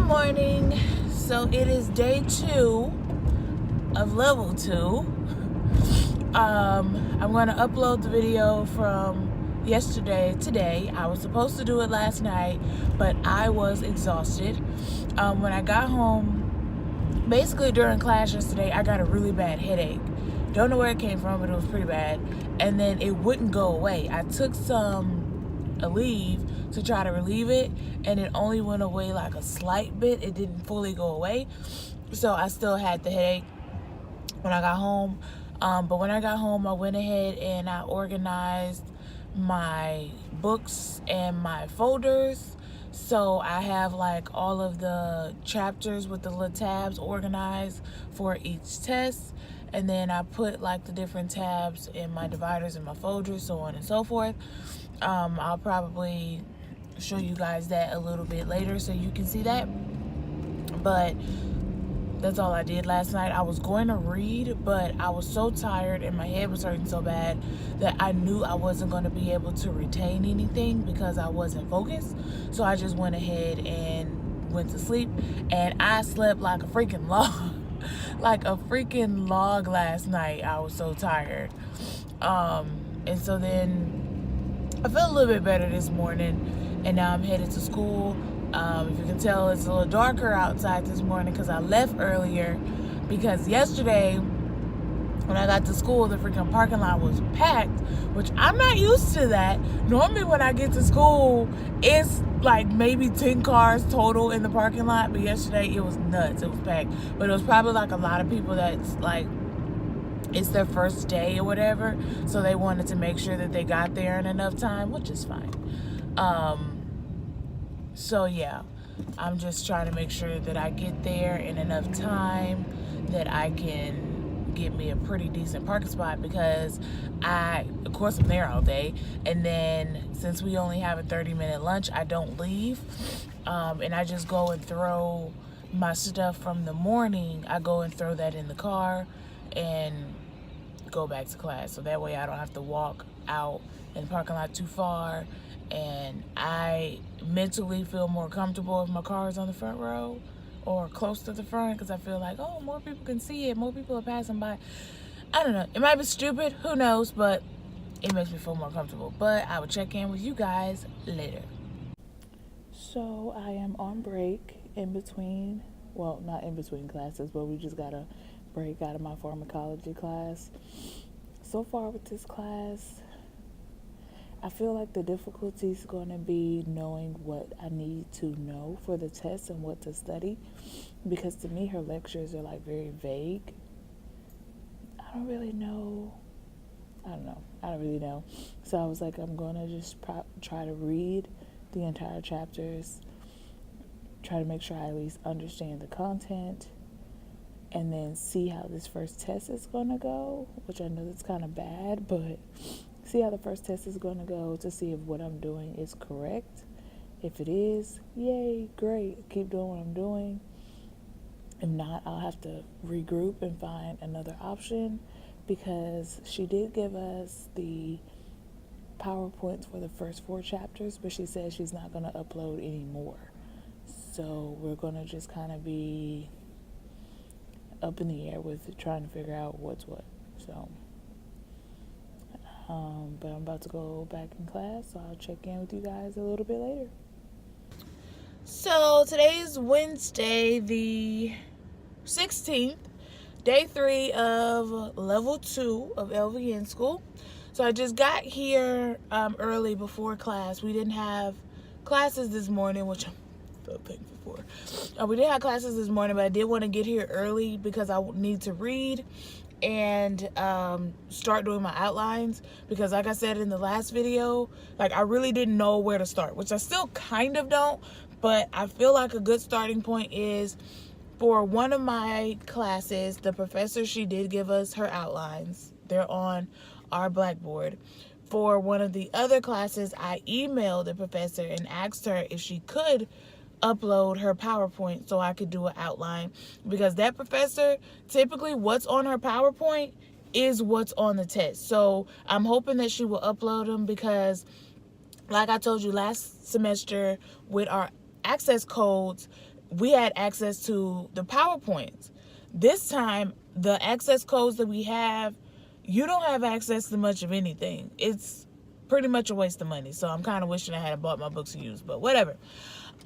morning. So it is day 2 of level 2. I'm going to upload the video from yesterday today. I was supposed to do it last night, but I was exhausted. When I got home, basically during class yesterday, I got a really bad headache. Don't know where it came from, but it was pretty bad. And then it wouldn't go away. I took a leave to try to relieve it, and it only went away like a slight bit. It didn't fully go away, so I still had the headache when I got home. But when I got home, I went ahead and I organized my books and my folders. So I have like all of the chapters with the little tabs organized for each test. And then I put like the different tabs in my dividers and my folders, so on and so forth. I'll probably show you guys that a little bit later so you can see that. But that's all I did last night. I was going to read, but I was so tired and my head was hurting so bad that I knew I wasn't going to be able to retain anything because I wasn't focused. So I just went ahead and went to sleep, and I slept like a freaking log. Like a freaking log last night. I was so tired. And so then I felt a little bit better this morning, and now I'm headed to school. If you can tell, it's a little darker outside this morning because I left earlier, because yesterday when I got to school, the freaking parking lot was packed, which I'm not used to that. Normally when I get to school, it's like maybe 10 cars total in the parking lot, but yesterday it was nuts. It was packed, but it was probably like a lot of people that's like, it's their first day or whatever, so they wanted to make sure that they got there in enough time, which is fine. So yeah, I'm just trying to make sure that I get there in enough time that I can get me a pretty decent parking spot, because of course I'm there all day, and then since we only have a 30-minute lunch, I don't leave, and I just go and throw my stuff from the morning. I go and throw that in the car and go back to class, so that way I don't have to walk out in the parking lot too far, and I mentally feel more comfortable if my car is on the front row or close to the front, because I feel like, oh, more people can see it, more people are passing by. I don't know, it might be stupid, who knows, but it makes me feel more comfortable. But I will check in with you guys later. So I am on break in between, well, not in between classes, but we just got a break out of my pharmacology class. So far with this class, I feel like the difficulty is going to be knowing what I need to know for the test and what to study, because to me her lectures are like very vague. I don't really know. So I was like, I'm going to just try to read the entire chapters, try to make sure I at least understand the content, and then see how this first test is going to go, which I know that's kind of bad, but see how the first test is going to go to see if what I'm doing is correct. If it is, yay, great, keep doing what I'm doing. If not, I'll have to regroup and find another option, because she did give us the PowerPoints for the first 4 chapters, but she said she's not going to upload any more. So we're going to just kind of be up in the air with trying to figure out what's what. So, but I'm about to go back in class, so I'll check in with you guys a little bit later. So today is Wednesday, the 16th, day 3 of level 2 of LVN school. So I just got here early before class. We didn't have classes this morning, which I'm so thankful for. We didn't have classes this morning, but I did want to get here early because I need to read and start doing my outlines, because like I said in the last video, like I really didn't know where to start, which I still kind of don't, but I feel like a good starting point is for one of my classes, the professor, she did give us her outlines. They're on our Blackboard. For one of the other classes, I emailed the professor and asked her if she could upload her PowerPoint so I could do an outline, because that professor, typically what's on her PowerPoint is what's on the test. So I'm hoping that she will upload them, because like I told you last semester with our access codes, we had access to the PowerPoints. This time, the access codes that we have, you don't have access to much of anything. It's pretty much a waste of money. So I'm kind of wishing I had bought my books used, but whatever.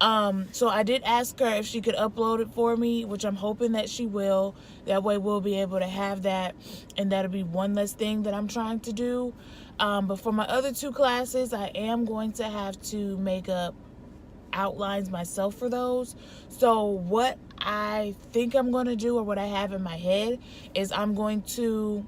So I did ask her if she could upload it for me, which I'm hoping that she will. That way we'll be able to have that, and that'll be one less thing that I'm trying to do. But for my other 2 classes, I am going to have to make up outlines myself for those. So what I think I'm going to do, or what I have in my head, is I'm going to,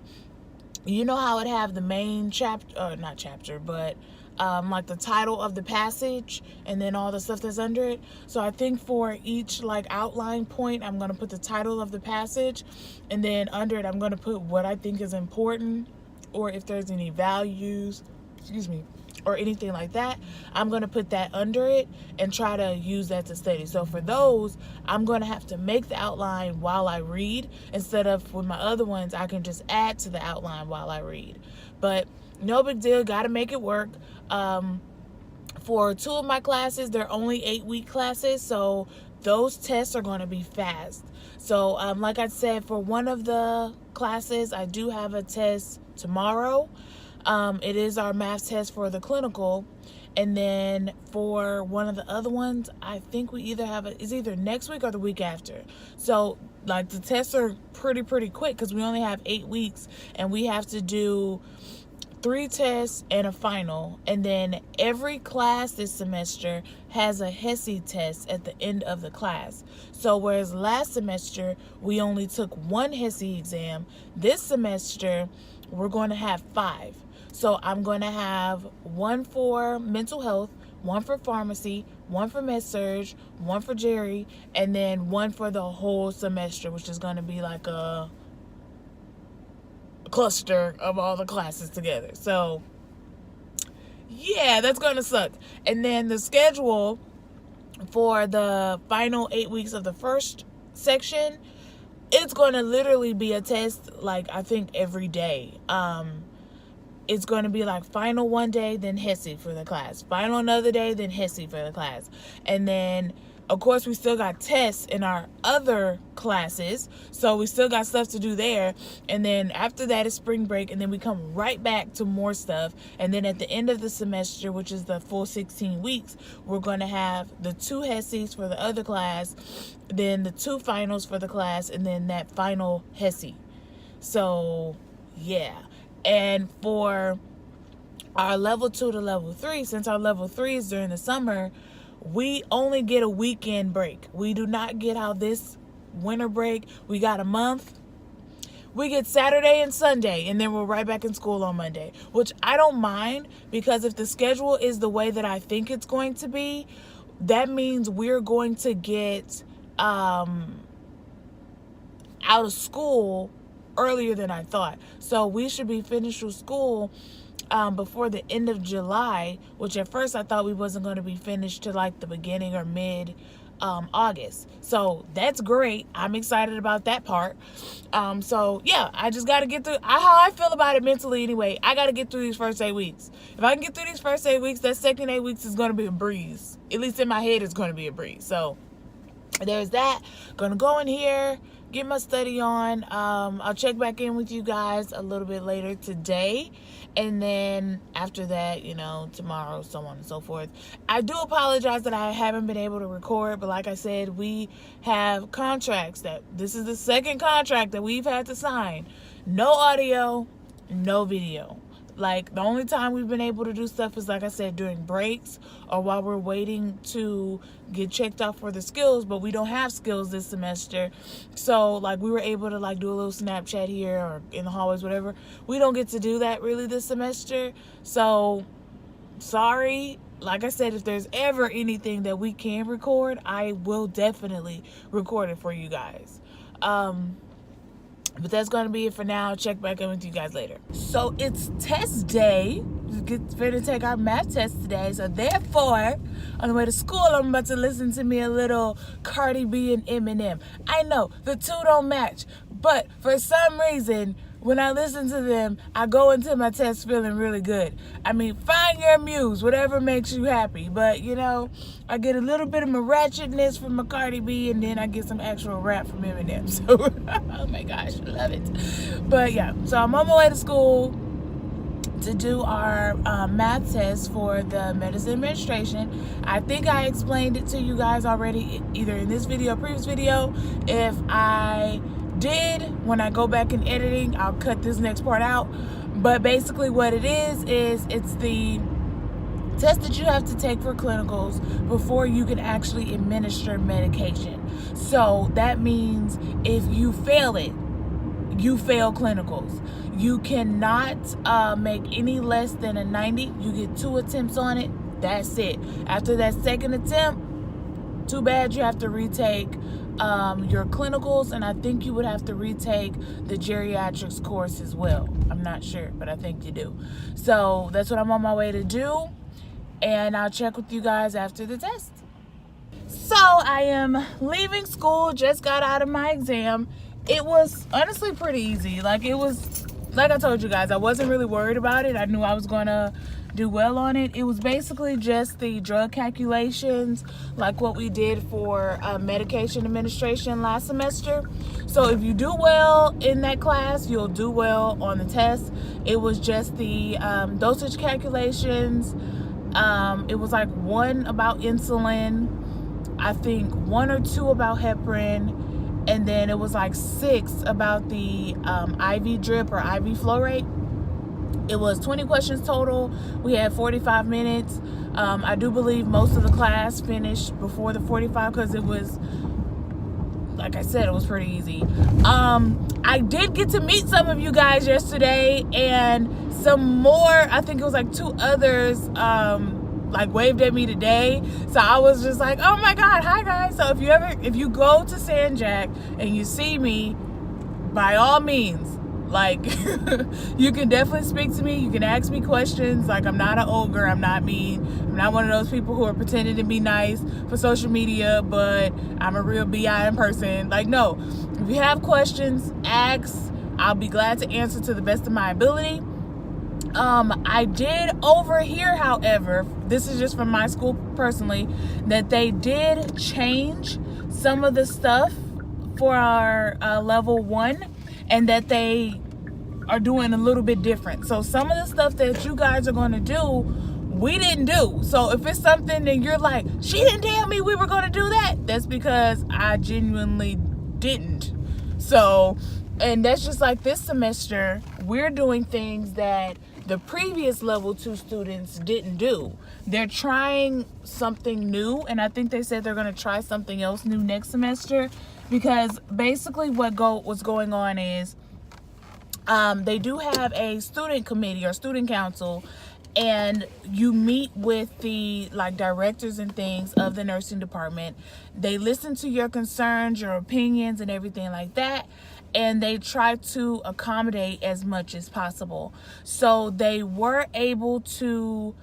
you know how it have the main chapter, or not chapter, but like the title of the passage and then all the stuff that's under it. So I think for each like outline point, I'm going to put the title of the passage, and then under it I'm going to put what I think is important, or if there's any values, or anything like that, I'm going to put that under it and try to use that to study. So for those, I'm going to have to make the outline while I read, instead of with my other ones, I can just add to the outline while I read. But no big deal, got to make it work. For 2 of my classes, they're only 8-week classes, so those tests are going to be fast. So like I said, for one of the classes, I do have a test tomorrow. It is our math test for the clinical. And then for one of the other ones, I think we either have it's either next week or the week after. So like the tests are pretty quick, because we only have 8 weeks, and we have to do 3 tests and a final. And then every class this semester has a HESI test at the end of the class. So whereas last semester we only took 1 HESI exam, this semester we're going to have 5. So I'm going to have 1 for mental health, 1 for pharmacy, 1 for med-surg, 1 for Jerry, and then 1 for the whole semester, which is going to be like a cluster of all the classes together. So yeah, that's going to suck. And then the schedule for the final 8 weeks of the first section, it's going to literally be a test, like I think every day. It's going to be like final one day, then HESI for the class. Final another day, then HESI for the class. And then, of course, we still got tests in our other classes. So we still got stuff to do there. And then after that is spring break. And then we come right back to more stuff. And then at the end of the semester, which is the full 16 weeks, we're going to have the 2 HESIs for the other class. Then the 2 finals for the class. And then that final HESI. So, yeah. And for our level 2 to level 3, since our level 3 is during the summer, we only get a weekend break. We do not get how this winter break, we got a month. We get Saturday and Sunday, and then we're right back in school on Monday, which I don't mind, because if the schedule is the way that I think it's going to be, that means we're going to get out of school earlier than I thought. So we should be finished with school before the end of July, which at first I thought we wasn't going to be finished to like the beginning or mid August. So that's great. I'm excited about that part. So yeah, I just got to get through how I feel about it mentally anyway. I got to get through these first 8 weeks. If I can get through these first 8 weeks, that second 8 weeks is going to be a breeze. At least in my head, it's going to be a breeze. So there's that. Gonna go in here, get my study on. I'll check back in with you guys a little bit later today, and then after that, tomorrow, so on and so forth. I do apologize that I haven't been able to record, but like I said, we have contracts that this is the second contract that we've had to sign. No audio, no video. Like, the only time we've been able to do stuff is, like I said, during breaks or while we're waiting to get checked off for the skills, but we don't have skills this semester. So, like, we were able to, like, do a little Snapchat here or in the hallways, whatever. We don't get to do that really this semester. So, sorry. Like I said, if there's ever anything that we can record, I will definitely record it for you guys. But that's going to be it for now. I'll check back in with you guys later. So it's test day. We get ready to take our math test today. So therefore, on the way to school, I'm about to listen to me a little Cardi B and Eminem. I know, the two don't match. But for some reason, when I listen to them, I go into my test feeling really good. I mean, find your muse, whatever makes you happy. But, you know, I get a little bit of my ratchetness from my Cardi B, and then I get some actual rap from Eminem. So, oh my gosh, I love it. But yeah, so I'm on my way to school to do our math test for the medicine administration. I think I explained it to you guys already, either in this video or previous video. If I did, when I go back in editing, I'll cut this next part out. But basically what it is it's the test that you have to take for clinicals before you can actually administer medication. So that means if you fail it, you fail clinicals. You cannot make any less than a 90. You get 2 attempts on it. That's it. After that second attempt, too bad, you have to retake your clinicals, and I think you would have to retake the geriatrics course as well. I'm not sure, but I think you do. So that's what I'm on my way to do, and I'll check with you guys after the test. So I am leaving school, just got out of my exam. It was honestly pretty easy. Like I told you guys, I wasn't really worried about it. I knew I was gonna do well on it. It was basically just the drug calculations, like what we did for medication administration last semester. So if you do well in that class, you'll do well on the test. It was just the dosage calculations. It was like 1 about insulin, I think 1 or 2 about heparin, and then it was like 6 about the IV drip or IV flow rate. It was 20 questions total. We had 45 minutes. I do believe most of the class finished before the 45 because it was, like I said, it was pretty easy. I did get to meet some of you guys yesterday, and some more, I think it was like 2 others, like waved at me today. So I was just like, oh my God, hi guys. So if you go to San Jack and you see me, by all means, like you can definitely speak to me. You can ask me questions. Like, I'm not an ogre. I'm not mean. I'm not one of those people who are pretending to be nice for social media, but I'm a real BI in person. Like, no, if you have questions, ask. I'll be glad to answer to the best of my ability. I did overhear, however, this is just from my school personally, that they did change some of the stuff for our level 1, and that they are doing a little bit different. So some of the stuff that you guys are going to do, we didn't do. So if it's something that you're like, she didn't tell me we were going to do that, that's because I genuinely didn't. So, and that's just like this semester, we're doing things that the previous level 2 students didn't do. They're trying something new, and I think they said they're going to try something else new next semester, because basically what's going on is they do have a student committee or student council, and you meet with the directors and things of the nursing department. They listen to your concerns, your opinions, and everything like that, and they try to accommodate as much as possible. So they were able to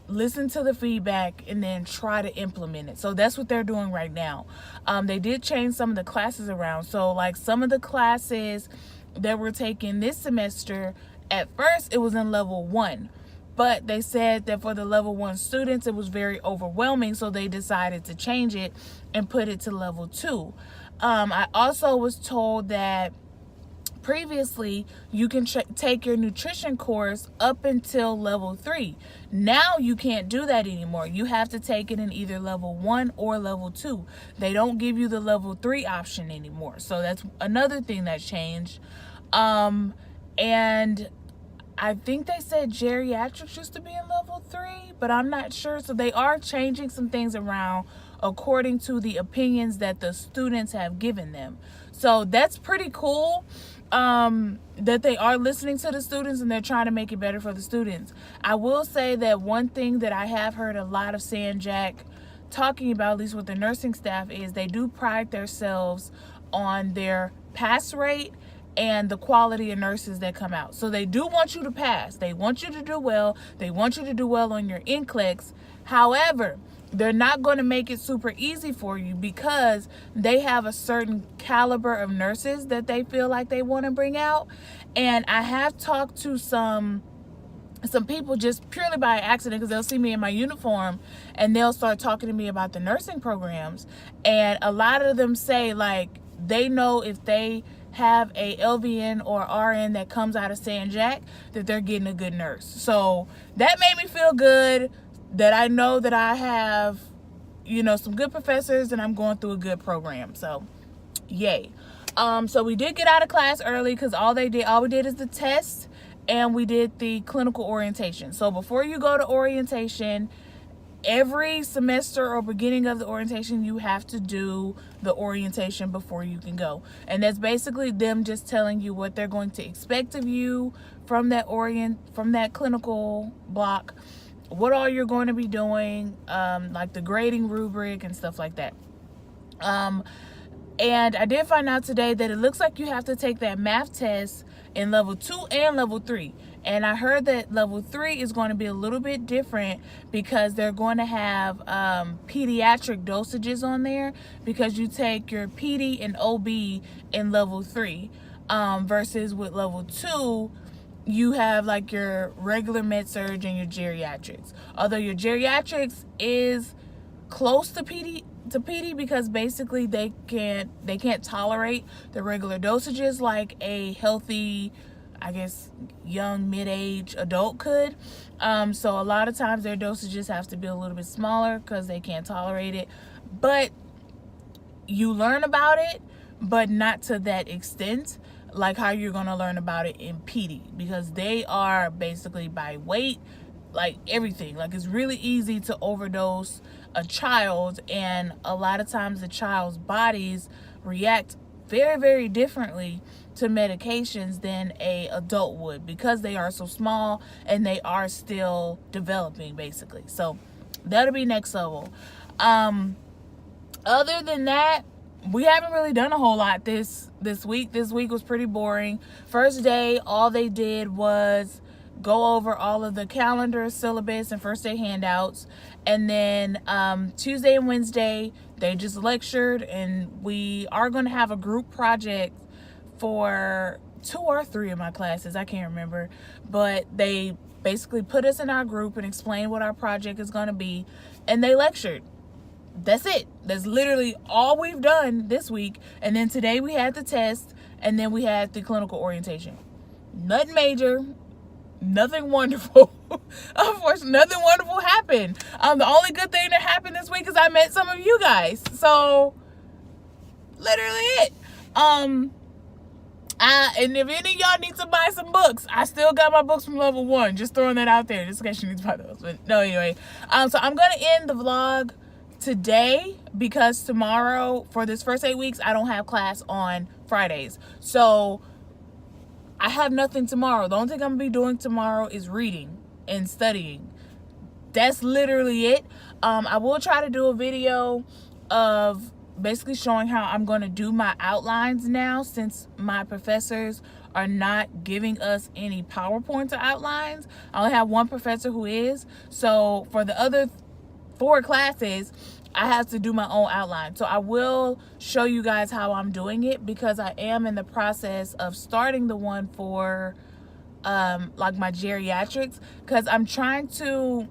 listen to the feedback and then try to implement it. So that's what they're doing right now. They did change some of the classes around. So some of the classes that we're taking this semester, at first it was in level 1, but they said that for the level 1 students it was very overwhelming, so they decided to change it and put it to level 2. I also was told that previously you can take your nutrition course up until level 3. Now you can't do that anymore. You have to take it in either level 1 or level 2. They don't give you the level 3 option anymore. So that's another thing that changed. And I think they said geriatrics used to be in level 3, but I'm not sure. So they are changing some things around according to the opinions that the students have given them. So that's pretty cool, that they are listening to the students and they're trying to make it better for the students. I will say that one thing that I have heard a lot of San Jack talking about, at least with the nursing staff, is they do pride themselves on their pass rate and the quality of nurses that come out. So they do want you to pass. They want you to do well. They want you to do well on your NCLEX. However, they're not going to make it super easy for you because they have a certain caliber of nurses that they feel like they want to bring out. And I have talked to some people just purely by accident, because they'll see me in my uniform and they'll start talking to me about the nursing programs. And a lot of them say, like, they know if they have a LVN or RN that comes out of San Jac, that they're getting a good nurse. So that made me feel good, that I know that I have, you know, some good professors and I'm going through a good program. So yay. So we did get out of class early because all we did is the test and we did the clinical orientation. So before you go to orientation, every semester or beginning of the orientation, you have to do the orientation before you can go. And that's basically them just telling you what they're going to expect of you from that clinical block, what all you're going to be doing, like the grading rubric and stuff like that. And I did find out today that it looks like you have to take that math test in level 2 and level 3. And I heard that level 3 is going to be a little bit different because they're going to have pediatric dosages on there, because you take your PD and OB in level 3 versus with level 2 you have like your regular med surg and your geriatrics. Although your geriatrics is close to PD because basically they can't tolerate the regular dosages like a healthy, I guess, young mid-age adult could. So a lot of times their dosages have to be a little bit smaller because they can't tolerate it. But you learn about it, but not to that extent like how you're going to learn about it in PD, because they are basically by weight, like everything. Like, it's really easy to overdose a child, and a lot of times the child's bodies react very, very differently to medications than a adult would, because they are so small and they are still developing basically. So that'll be next level. Other than that, we haven't really done a whole lot this week. This week was pretty boring. First day, all they did was go over all of the calendar, syllabus, and first day handouts. And then Tuesday and Wednesday, they just lectured, and we are going to have a group project for 2 or 3 of my classes. I can't remember. But they basically put us in our group and explained what our project is going to be, and they lectured. That's it. That's literally all we've done this week. And then today we had the test, and then we had the clinical orientation. Nothing major, nothing wonderful. Unfortunately, nothing wonderful happened. The only good thing that happened this week is I met some of you guys. So literally it. And if any of y'all need to buy some books, I still got my books from level 1. Just throwing that out there, just in case you need to buy those. But no, anyway. So I'm gonna end the vlog today because tomorrow, for this first 8 weeks, I don't have class on Fridays. So I have nothing tomorrow. The only thing I'm gonna be doing tomorrow is reading and studying. That's literally it. I will try to do a video of basically showing how I'm going to do my outlines now, since my professors are not giving us any PowerPoints or outlines. I only have one professor who is. So for the other 4 classes, I have to do my own outline. So I will show you guys how I'm doing it, because I am in the process of starting the one for like my geriatrics, because I'm trying to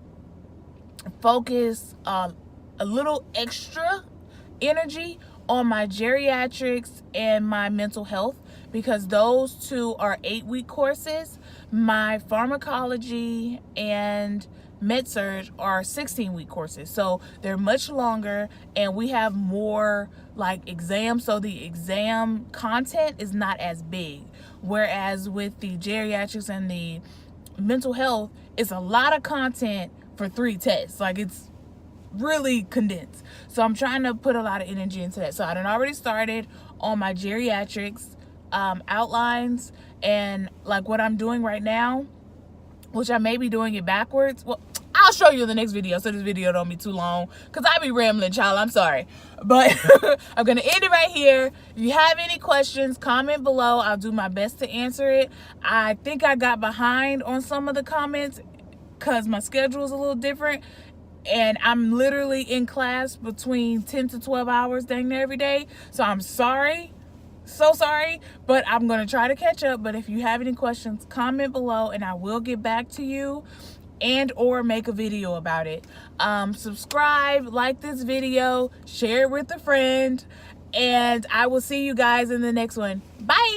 focus a little extra energy on my geriatrics and my mental health, because those 2 are 8-week courses. My pharmacology and med-surg are 16-week courses, so they're much longer, and we have more like exams, so the exam content is not as big. Whereas with the geriatrics and the mental health, it's a lot of content for 3 tests. Like, it's really condensed. So I'm trying to put a lot of energy into that. So I done already started on my geriatrics outlines, and like what I'm doing right now, which I may be doing it backwards. Well, I'll show you in the next video, so this video don't be too long, because I be rambling, child. I'm sorry. But I'm going to end it right here. If you have any questions, comment below. I'll do my best to answer it. I think I got behind on some of the comments because my schedule is a little different. and I'm literally in class between 10 to 12 hours dang near every day. So I'm sorry. So sorry, but I'm going to try to catch up. But if you have any questions, comment below and I will get back to you and or make a video about it. Subscribe, like this video, share it with a friend, and I will see you guys in the next one. Bye.